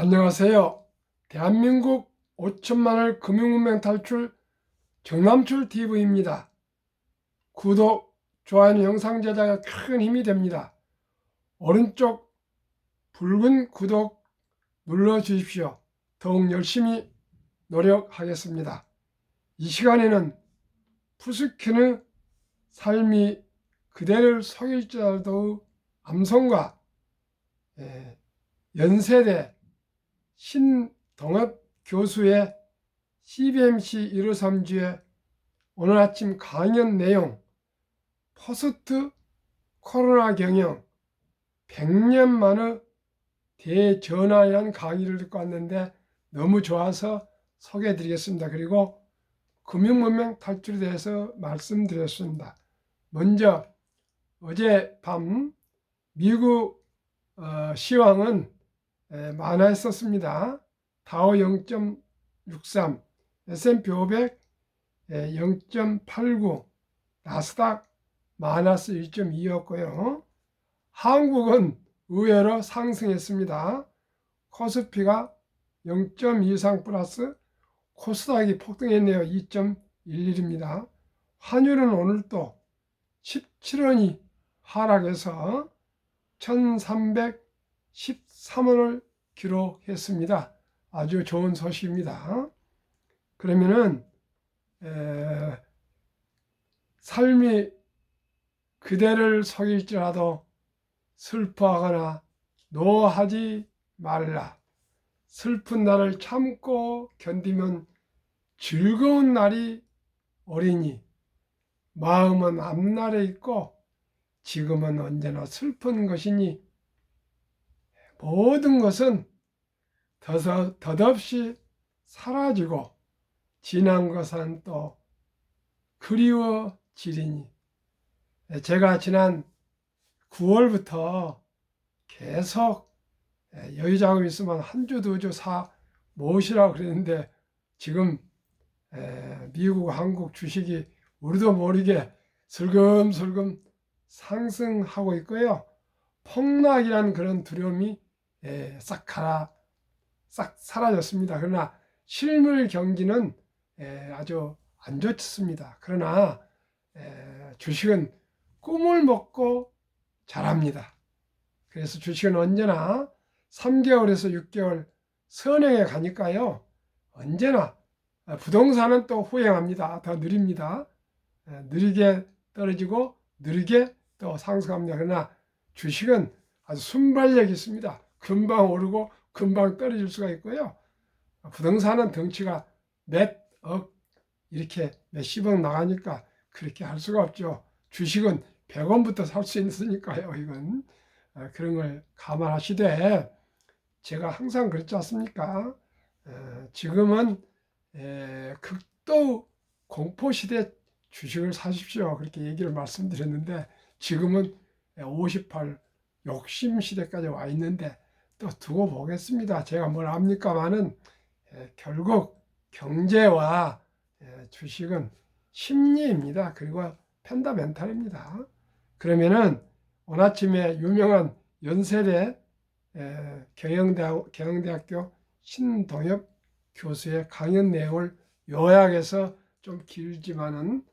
안녕하세요. 대한민국 5천만을 금융문명 탈출 정남출TV입니다. 구독, 좋아요는 영상 제작에 큰 힘이 됩니다. 오른쪽 붉은 구독 눌러주십시오. 더욱 열심히 노력하겠습니다. 이 시간에는 푸스킨의 삶이 그대를 속일지라도 암송가 연세대 신동엽 교수의 CBMC 153주의 오늘 아침 강연 내용 포스트 코로나 경영 100년 만의 대전환이라는 강의를 듣고 왔는데 너무 좋아서 소개해 드리겠습니다. 그리고 금융문명 탈출에 대해서 말씀드렸습니다. 먼저 어젯밤 미국 시황은 만화했었습니다. 다우 0.63, S&P 500 0.89, 나스닥 마이너스 1.2였고요. 한국은 의외로 상승했습니다. 코스피가 0.23 플러스, 코스닥이 폭등했네요. 2.11입니다. 환율은 오늘 또 17원이 하락해서 1313원을 기록했습니다. 아주 좋은 소식입니다. 그러면은 삶이 그대를 속일지라도 슬퍼하거나 노하지 말라. 슬픈 날을 참고 견디면 즐거운 날이 오리니 마음은 앞날에 있고 지금은 언제나 슬픈 것이니 모든 것은 덧없이 사라지고 지난 것은 또 그리워지리니. 제가 지난 9월부터 계속 여유자금 있으면 한 주, 두 주 사 모으시라고 그랬는데 지금 미국, 한국 주식이 우리도 모르게 슬금슬금 상승하고 있고요. 폭락이라는 그런 두려움이 싹 사라졌습니다. 그러나 실물 경기는 아주 안 좋습니다. 그러나 주식은 꿈을 먹고 자랍니다. 그래서 주식은 언제나 3개월에서 6개월 선행해 가니까요. 언제나 부동산은 또 후행합니다. 더 느립니다. 느리게 떨어지고 느리게 또 상승합니다. 그러나 주식은 아주 순발력이 있습니다. 금방 오르고 금방 떨어질 수가 있고요. 부동산은 덩치가 몇억 이렇게 몇십억 나가니까 그렇게 할 수가 없죠. 주식은 100원부터 살 수 있으니까요. 이건 그런 걸 감안하시되 제가 항상 그렇지 않습니까? 지금은 극도 공포시대 주식을 사십시오. 그렇게 얘기를 말씀드렸는데 지금은 58 욕심 시대까지 와 있는데 또 두고 보겠습니다. 제가 뭘 합니까마는 결국 경제와 주식은 심리입니다. 그리고 펀더멘탈입니다. 그러면은 오늘 아침에 유명한 연세대 경영대학교 신동엽 교수의 강연 내용을 요약해서 좀 길지만은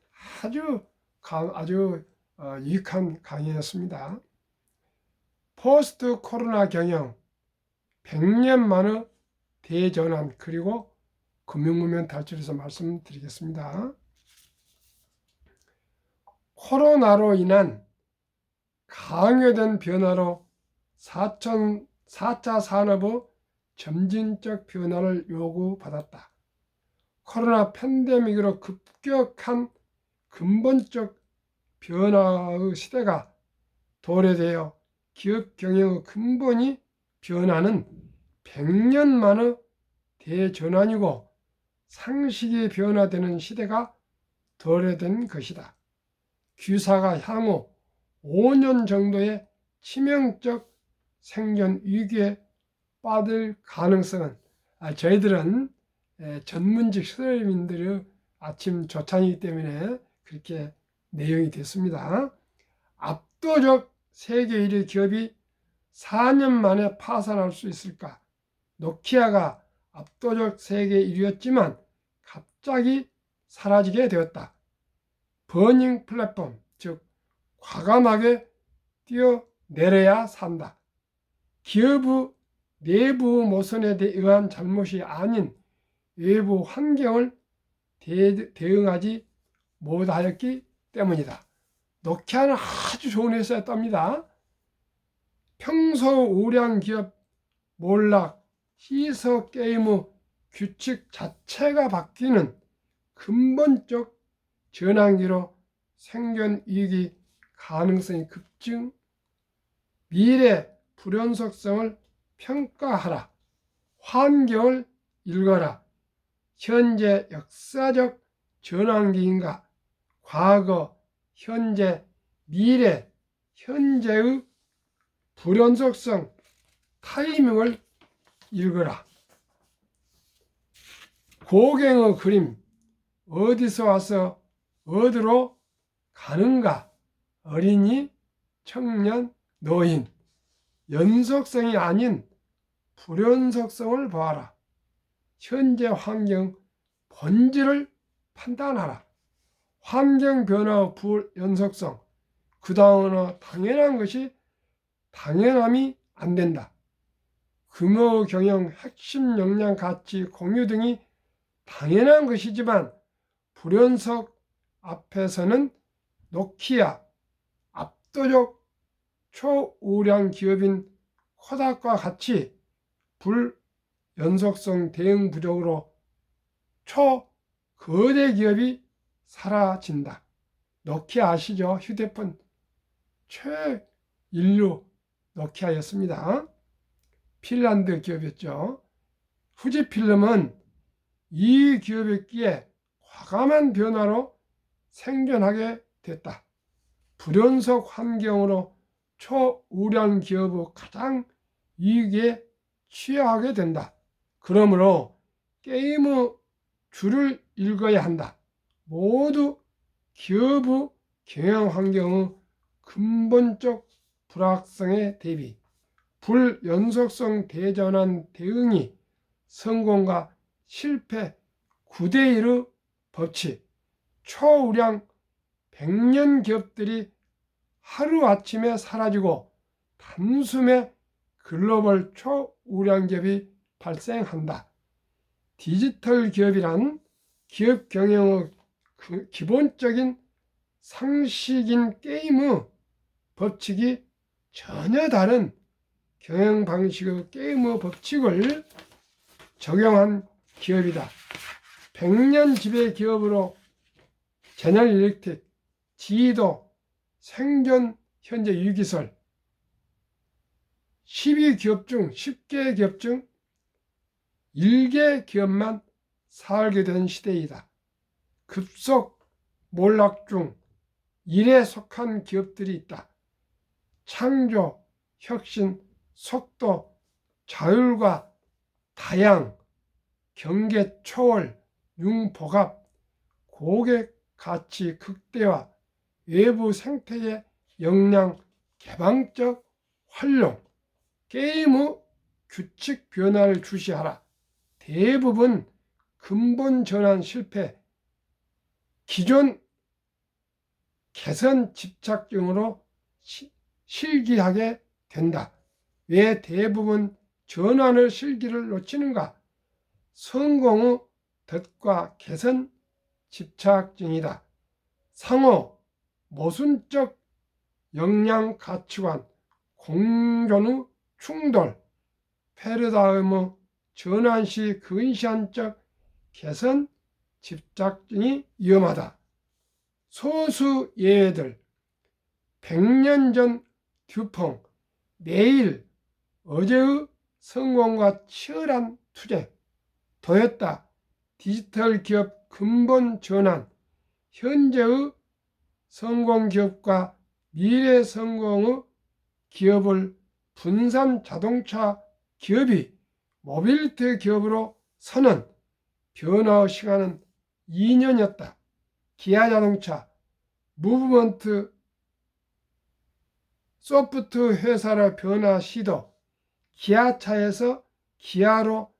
아주 유익한 강의였습니다. 포스트 코로나 경영 100년 만의 대전환 그리고 금융문명 탈출에서 말씀드리겠습니다. 코로나로 인한 강요된 변화로 4차 산업의 점진적 변화를 요구받았다. 코로나 팬데믹으로 급격한 근본적 변화의 시대가 도래되어 기업 경영의 근본이 변하는 100년 만의 대전환이고 상식이 변화되는 시대가 도래된 것이다. 귀사가 향후 5년 정도의 치명적 생존 위기에 빠질 가능성은 저희들은 전문직 수련인들의 아침 조찬이기 때문에 그렇게 내용이 됐습니다. 압도적 세계 1위 기업이 4년 만에 파산할 수 있을까? 노키아가 압도적 세계 1위였지만 갑자기 사라지게 되었다. 버닝 플랫폼, 즉 과감하게 뛰어내려야 산다. 기업의 내부 모순에 의한 잘못이 아닌 외부 환경을 대응하지 못하였기 때문이다. 노키아는 아주 좋은 회사였답니다. 평소 우량 기업 몰락, 시서 게임의 규칙 자체가 바뀌는 근본적 전환기로 생존 위기 가능성이 급증, 미래 불연속성을 평가하라, 환경을 읽어라, 현재 역사적 전환기인가, 과거, 현재, 미래, 현재의 불연속성, 타이밍을 읽어라. 고갱의 그림, 어디서 와서 어디로 가는가, 어린이, 청년, 노인, 연속성이 아닌 불연속성을 보아라. 현재 환경 본질을 판단하라. 환경 변화의 불연속성, 그 다음은 당연한 것이 당연함이 안 된다. 규모 경영, 핵심 역량 가치 공유 등이 당연한 것이지만 불연속 앞에서는 노키아, 압도적 초우량 기업인 코닥과 같이 불연속성 대응 부족으로 초거대 기업이 사라진다. 노키아 아시죠? 휴대폰 최인류 노키아였습니다. 핀란드 기업이었죠. 후지필름은 이 기업이기에 과감한 변화로 생존하게 됐다. 불연속 환경으로 초우량 기업의 가장 이익에 취하게 된다. 그러므로 게임의 줄을 읽어야 한다. 모두 기업의 경영 환경의 근본적 불확성에 대비 불연속성 대전환 대응이 성공과 실패 9대1의 법칙, 초우량 100년 기업들이 하루아침에 사라지고 단숨에 글로벌 초우량 기업이 발생한다. 디지털 기업이란 기업 경영의 기본적인 상식인 게임의 법칙이 전혀 다른 경영 방식의 게임의 법칙을 적용한 기업이다. 100년 지배 기업으로 제너럴 일렉트릭, 지도, 생존 현재 유기설 12기업 중 10개 기업 중 1개 기업만 살게 된 시대이다. 급속 몰락 중 1에 속한 기업들이 있다. 창조, 혁신, 속도, 자율과 다양, 경계 초월, 융복합, 고객 가치 극대화, 외부 생태계 역량 개방적 활용, 게임의 규칙 변화를 주시하라. 대부분 근본 전환 실패, 기존 개선 집착증으로 실기하게 된다. 왜 대부분 전환의 실기를 놓치는가? 성공의 덫과 개선 집착증이다. 상호 모순적 역량 가치관, 공존의 충돌, 패러다임의 전환 시 근시안적 개선 집착증이 위험하다. 소수 예외들, 100년 전 듀퐁, 내일, 어제의 성공과 치열한 투쟁, 도요타, 디지털 기업 근본 전환, 현재의 성공 기업과 미래 성공의 기업을 분산 자동차 기업이 모빌리티 기업으로 서는 변화의 시간은 2년이었다. 기아자동차, 무브먼트 소프트 회사의 변화 시도, 기아차에서 기아로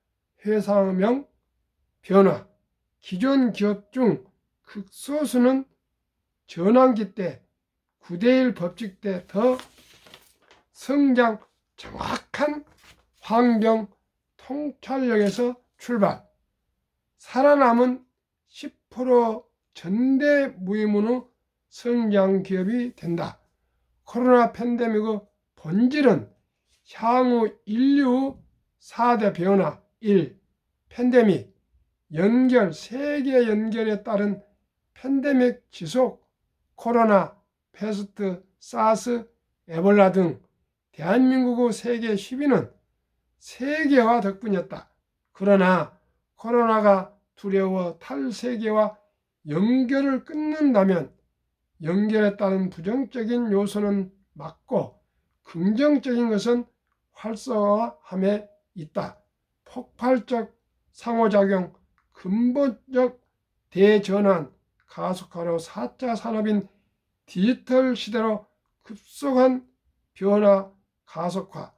회사명 변화. 기존 기업 중 극소수는 전환기 때 9대1 법칙 때 더 성장 정확한 환경 통찰력에서 출발. 살아남은 10% 전대무이문의 성장 기업이 된다. 코로나 팬데믹의 본질은 향후 인류 4대 변화 1. 팬데믹 연결, 세계 연결에 따른 팬데믹 지속, 코로나, 패스트, 사스, 에볼라 등 대한민국의 세계 10위는 세계화 덕분이었다. 그러나 코로나가 두려워 탈세계와 연결을 끊는다면 연결에 따른 부정적인 요소는 막고 긍정적인 것은 활성화함에 있다. 폭발적 상호작용, 근본적 대전환, 가속화로 4차 산업인 디지털 시대로 급속한 변화 가속화,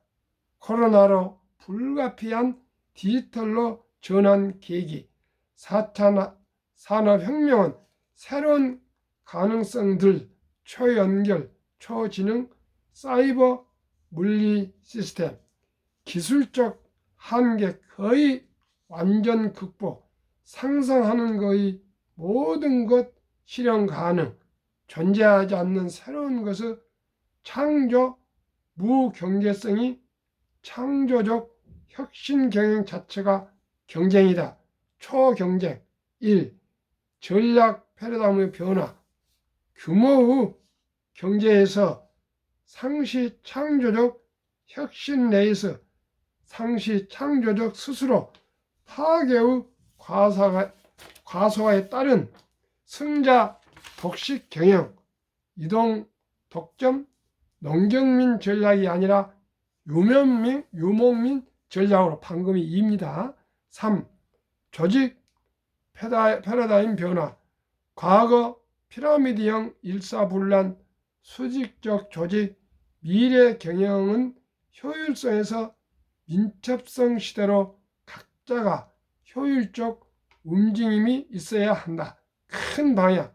코로나로 불가피한 디지털로 전환 계기, 4차 산업혁명은 새로운 가능성들, 초연결, 초지능, 사이버 물리 시스템, 기술적 한계 거의 완전 극복, 상상하는 거의 모든 것 실현 가능, 존재하지 않는 새로운 것의 창조, 무경제성이 창조적 혁신 경영 자체가 경쟁이다. 초경쟁 1. 전략 패러다임의 변화. 규모의 경제에서 상시 창조적 혁신 내에서 상시 창조적 스스로 파괴의 과소화에 따른 승자 독식 경영, 이동 독점, 농경민 전략이 아니라 유목민 전략으로 방금이 2입니다. 3. 조직 패러다임 변화. 과거 피라미드형 일사불란 수직적 조직 미래 경영은 효율성에서 민첩성 시대로 각자가 효율적 움직임이 있어야 한다. 큰 방향,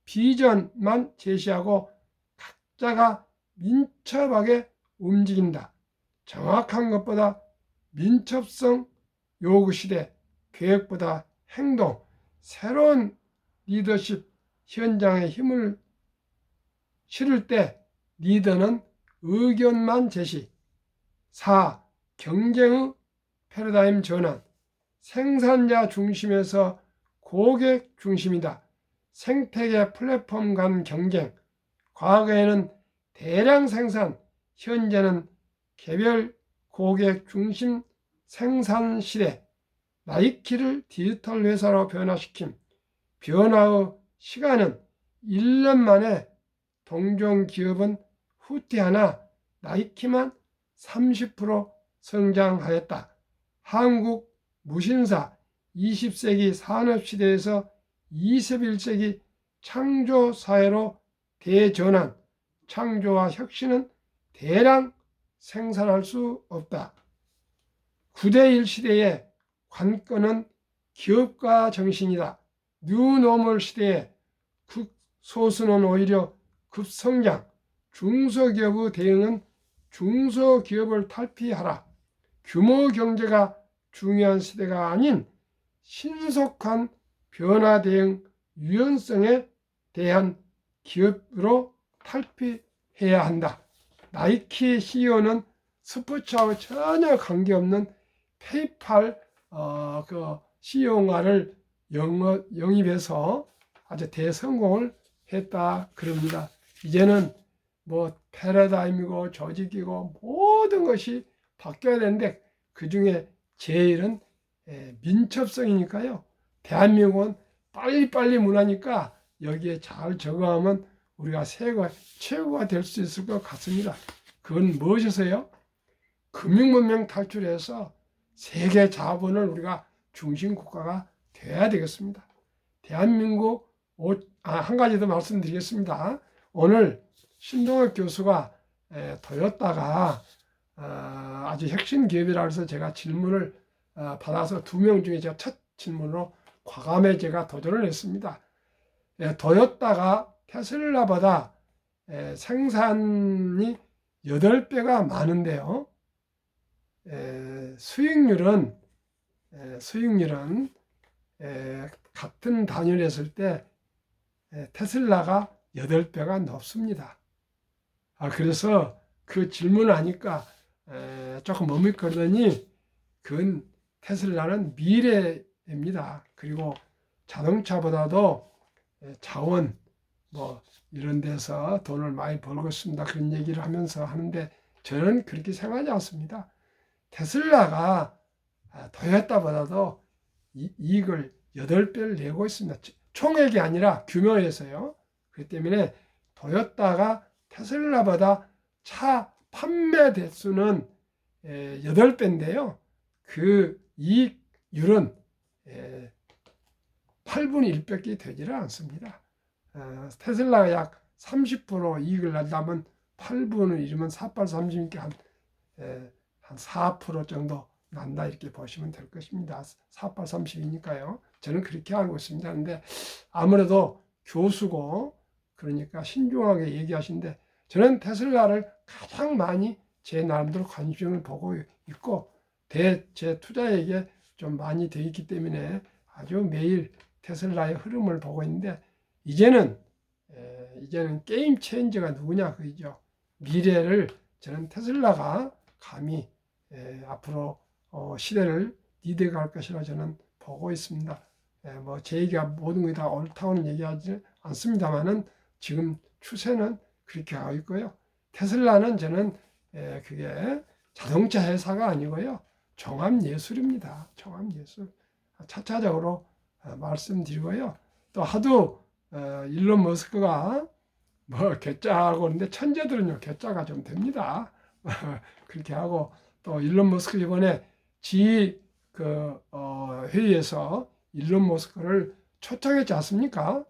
비전만 제시하고 각자가 민첩하게 움직인다. 정확한 것보다 민첩성 요구 시대, 계획보다 행동, 새로운 리더십 현장에 힘을 실을 때 리더는 의견만 제시. 4. 경쟁의 패러다임 전환. 생산자 중심에서 고객 중심이다. 생태계 플랫폼 간 경쟁. 과거에는 대량 생산, 현재는 개별 고객 중심 생산 시대. 나이키를 디지털 회사로 변화시킴. 변화의 시간은 1년 만에 동종 기업은 후퇴하나 나이키만 30% 성장하였다. 한국 무신사 20세기 산업시대에서 21세기 창조사회로 대전환, 창조와 혁신은 대량 생산할 수 없다. 9대1 시대의 관건은 기업가 정신이다. 뉴노멀 시대의 극소수는 오히려 급성장, 중소기업의 대응은 중소기업을 탈피하라. 규모 경제가 중요한 시대가 아닌 신속한 변화 대응 유연성에 대한 기업으로 탈피해야 한다. 나이키 CEO는 스포츠하고 전혀 관계없는 페이팔 CEO가를 영입해서 아주 대성공을 했다 그럽니다. 이제는 뭐 패러다임이고 조직이고 모든 것이 바뀌어야 되는데 그 중에 제일은 민첩성이니까요. 대한민국은 빨리빨리 문화니까 여기에 잘 적응하면 우리가 최고가 될 수 있을 것 같습니다. 그건 무엇이세요? 금융문명 탈출해서 세계 자본을 우리가 중심 국가가 돼야 되겠습니다. 대한민국 한 가지 더 말씀드리겠습니다. 오늘 신동엽 교수가 도요타가 아주 핵심 기업이라 해서 제가 질문을 받아서 2명 중에 제가 첫 질문으로 과감히 제가 도전을 했습니다. 도요타가 테슬라보다 생산이 8배가 많은데요. 수익률은 같은 단위를 했을 때 테슬라가 8배가 높습니다. 그래서 그 질문을 하니까 조금 머뭇거리더니 그건 테슬라는 미래입니다. 그리고 자동차보다도 자원 뭐 이런 데서 돈을 많이 벌고 있습니다. 그런 얘기를 하면서 하는데 저는 그렇게 생각하지 않습니다. 테슬라가 도요타보다도 이익을 8배를 내고 있습니다. 총액이 아니라 규모에서요. 그렇기 때문에 도요타가 테슬라보다 차 판매 대수는 8배인데요. 그 이익률은 8분의 1밖에 되지를 않습니다. 테슬라가 약 30% 이익을 낸다면 8분의 1이면 4, 8, 30이니까 한 4% 정도 난다 이렇게 보시면 될 것입니다. 4, 8, 30이니까요. 저는 그렇게 알고 있습니다. 그런데 아무래도 교수고 그러니까 신중하게 얘기하시는데 저는 테슬라를 가장 많이 제 나름대로 관심을 보고 있고 제 투자액에 좀 많이 돼 있기 때문에 아주 매일 테슬라의 흐름을 보고 있는데 이제는 게임 체인저가 누구냐 그죠. 미래를 저는 테슬라가 감히 앞으로 시대를 리드할 것이라 저는 보고 있습니다. 뭐 제 얘기가 모든 게 다 옳다고는 얘기하지 않습니다만은 지금 추세는 그렇게 하고 있고요. 테슬라는 저는 그게 자동차 회사가 아니고요. 종합예술입니다. 종합예술. 차차적으로 말씀드리고요. 또 하도 일론 머스크가 뭐 괴짜하고 그런데 천재들은요 괴짜가 좀 됩니다. 그렇게 하고 또 일론 머스크 이번에 회의에서 일론 머스크를 초청했지 않습니까?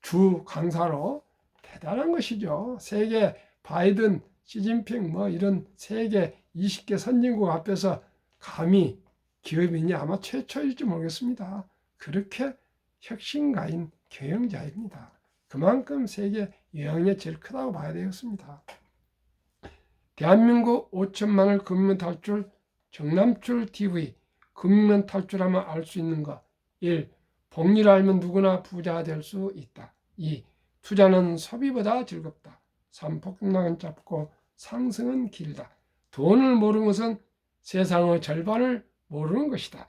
주 강사로 대단한 것이죠. 세계 바이든, 시진핑 뭐 이런 세계 20개 선진국 앞에서 감히 기업인이 아마 최초일지 모르겠습니다. 그렇게 혁신가인 경영자입니다. 그만큼 세계 영향력이 제일 크다고 봐야 되겠습니다. 대한민국 5천만을 금융 탈출 정남출 TV 금융 탈출하면 알 수 있는 것 1. 복리를 알면 누구나 부자가 될 수 있다. 2. 투자는 소비보다 즐겁다. 3. 폭락은 짧고 상승은 길다. 돈을 모르는 것은 세상의 절반을 모르는 것이다.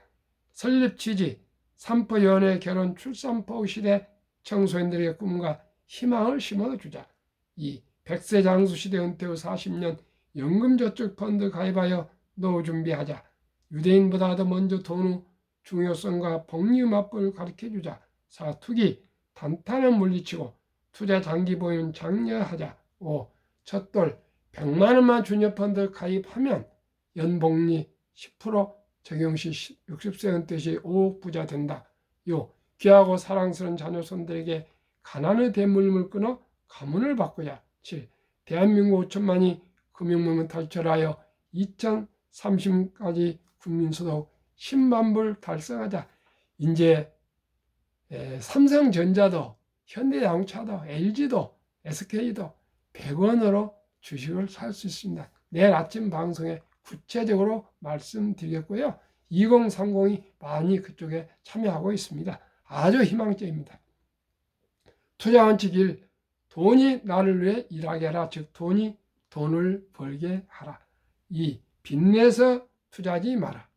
설립 취지 산포 연애 결혼 출산포 시대 청소년들에게 꿈과 희망을 심어주자. 2. 100세 장수 시대 은퇴 후 40년 연금저축펀드 가입하여 노후 준비하자. 유대인보다도 먼저 돈의 중요성과 복리 맛을 가르쳐주자. 4. 투기 단타는 물리치고 투자 장기 보유는 장려하자. 5. 첫돌 100만 원만 주녀펀드 가입하면 연복리 10% 적용 시 60세 은퇴 시 5억 부자 된다. 6. 귀하고 사랑스러운 자녀손들에게 가난의 대물림을 끊어 가문을 바꾸자. 7. 대한민국 5천만이 금융문문 탈출하여 2030까지 국민소득 10만 불 달성하자. 이제 삼성전자도 현대자동차도 LG도 SK도 100원으로 주식을 살 수 있습니다. 내일 아침 방송에 구체적으로 말씀드리겠고요. 2030이 많이 그쪽에 참여하고 있습니다. 아주 희망적입니다. 투자 원칙 1. 돈이 나를 위해 일하게 하라. 즉 돈이 돈을 벌게 하라. 2. 빚내서 투자하지 마라.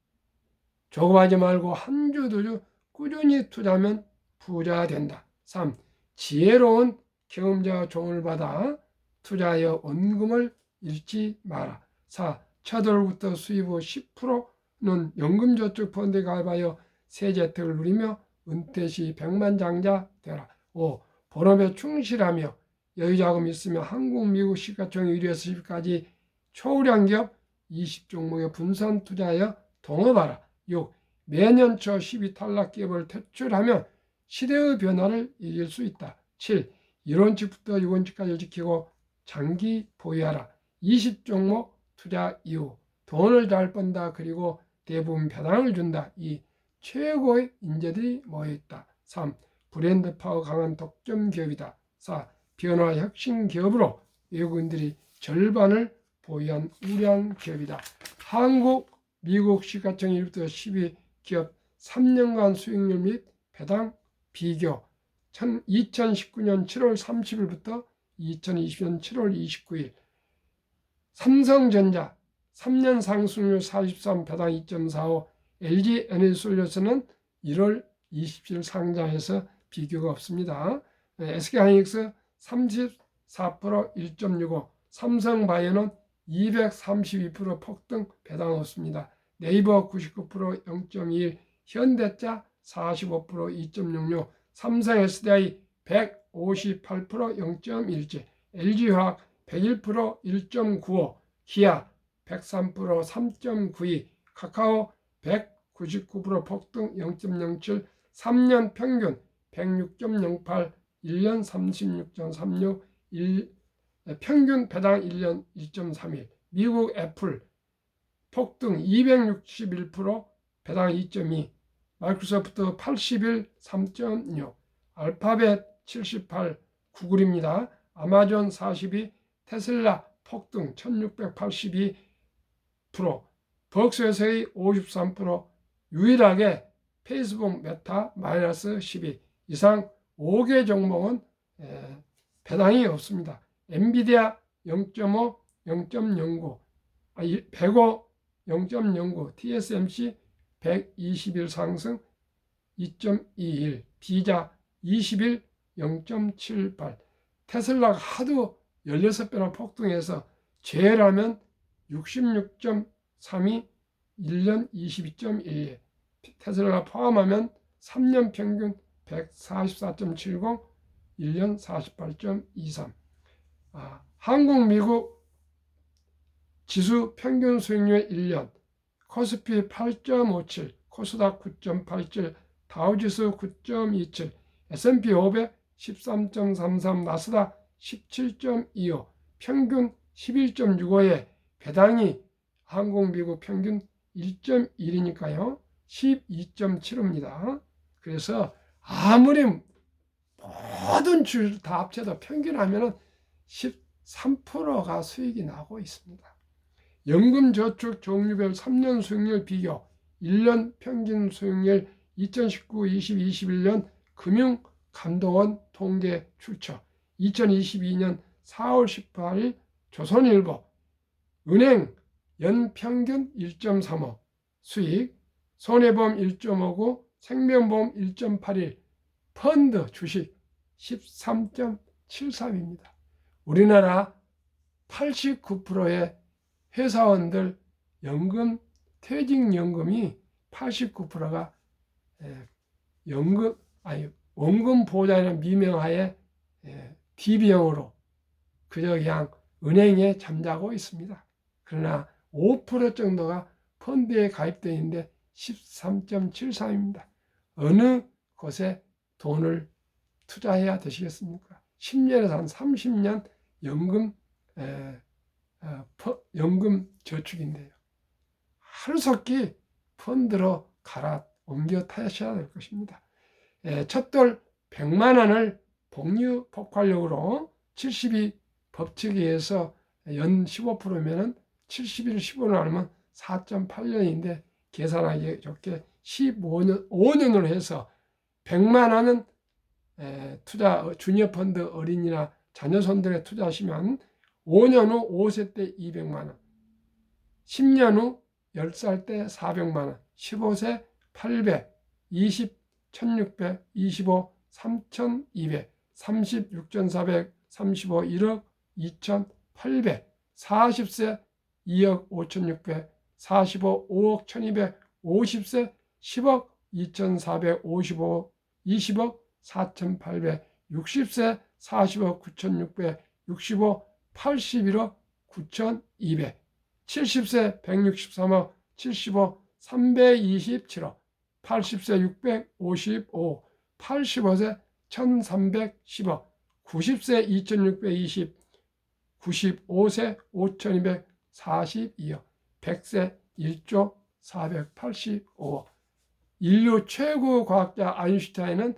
조급하지 말고 한 주 두 주 꾸준히 투자하면 부자가 된다. 3. 지혜로운 경험자와 조언을 받아 투자하여 원금을 잃지 마라. 4. 첫 월부터 수입 후 10%는 연금저축펀드에 가입하여 세제 혜택을 누리며 은퇴 시 백만장자 되라. 5. 본업에 충실하며 여유자금 있으며 한국, 미국 시가총 1위에서 10위까지 초우량 기업 20종목에 분산 투자하여 동업하라. 6. 매년 초 10위 탈락 기업을 퇴출하면 시대의 변화를 이길 수 있다. 7. 1원칙부터 6원칙까지 지키고 장기 보유하라. 20종목 투자 이후 돈을 잘 번다. 그리고 대부분 배당을 준다. 이 최고의 인재들이 모여있다. 3. 브랜드 파워 강한 독점 기업이다. 4. 변화 혁신 기업으로 외국인들이 절반을 보유한 우량 기업이다. 한국, 미국 시가총 1부터 10위 기업 3년간 수익률 및 배당 비교. 2019년 7월 30일부터 2020년 7월 29일. 삼성전자 3년 상승률 43, 배당 2.45. LG 에너지솔루션은 1월 27일 상장해서 비교가 없습니다. SK하이닉스 34% 1.65. 삼성바이오는 232% 폭등, 배당 없습니다. 네이버 99% 0.21. 현대차 45% 2.66. 삼성 SDI 158% 0.17. LG화학 101% 1.95. 기아 103% 3.92. 카카오 199% 폭등 0.07. 3년 평균 106.08. 1년 36.36. 평균 배당 1년 1.31. 미국 애플 폭등 261%, 배당 2.2. 마이크로소프트 81, 3.6. 알파벳 78, 구글입니다. 아마존 42, 테슬라 폭등 1682%, 벅스에서의 53%, 유일하게 페이스북 메타 마이너스 12. 이상 5개 종목은 배당이 없습니다. 엔비디아 0.5, 0.09, 105, 0.09, TSMC 121 상승 2.21, 비자 21, 0.78. 테슬라가 하도 16배나 폭등해서 제외하면 66.32, 1년 22.12. 테슬라 포함하면 3년 평균 144.70, 1년 48.23. 한국, 미국 지수 평균 수익률 1년, 코스피 8.57, 코스닥 9.87, 다우지수 9.27, S&P 500 13.33, 나스닥 17.25, 평균 11.65에 배당이 한국, 미국 평균 1.1이니까요. 12.75입니다. 그래서 아무리 모든 줄 다 합쳐도 평균하면 13%가 수익이 나고 있습니다. 연금저축 종류별 3년 수익률 비교, 1년 평균 수익률 2019, 20, 21년 금융감독원 통계 출처, 2022년 4월 18일 조선일보, 은행 연평균 1.35 수익, 손해보험 1.59, 생명보험 1.81, 펀드 주식 13.73입니다. 우리나라 89%의 회사원들 연금, 퇴직연금이 89%가 원금 보장이라는 미명하에 DB형으로 그저 그냥 은행에 잠자고 있습니다. 그러나 5% 정도가 펀드에 가입되어 있는데 13.73입니다. 어느 곳에 돈을 투자해야 되시겠습니까? 10년에서 한 30년 연금 저축인데요. 하루속히 펀드로 옮겨 타셔야 될 것입니다. 첫돌 100만 원을 복리 폭발력으로 72 법칙에 의해서 연 15%면 71, 15를 하면 4.8년인데 계산하기 좋게 5년으로 해서 100만 원은 투자 주니어 펀드 어린이나 자녀손들에 투자하시면 5년 후 5세 때 200만 원, 10년 후 10살 때 400만 원, 15세 800, 20 1600, 25 3200, 30 6400, 35 1억 2800, 40세 2억 5600, 45 5억 1200, 50세 10억 2455, 20억 4800, 60세 40억 9600, 65 81억 9200, 70세 163억, 75 327억, 80세 655, 85세 1310억, 90세 2620, 95세 5242억, 100세 1조 485억. 인류 최고 과학자 아인슈타인은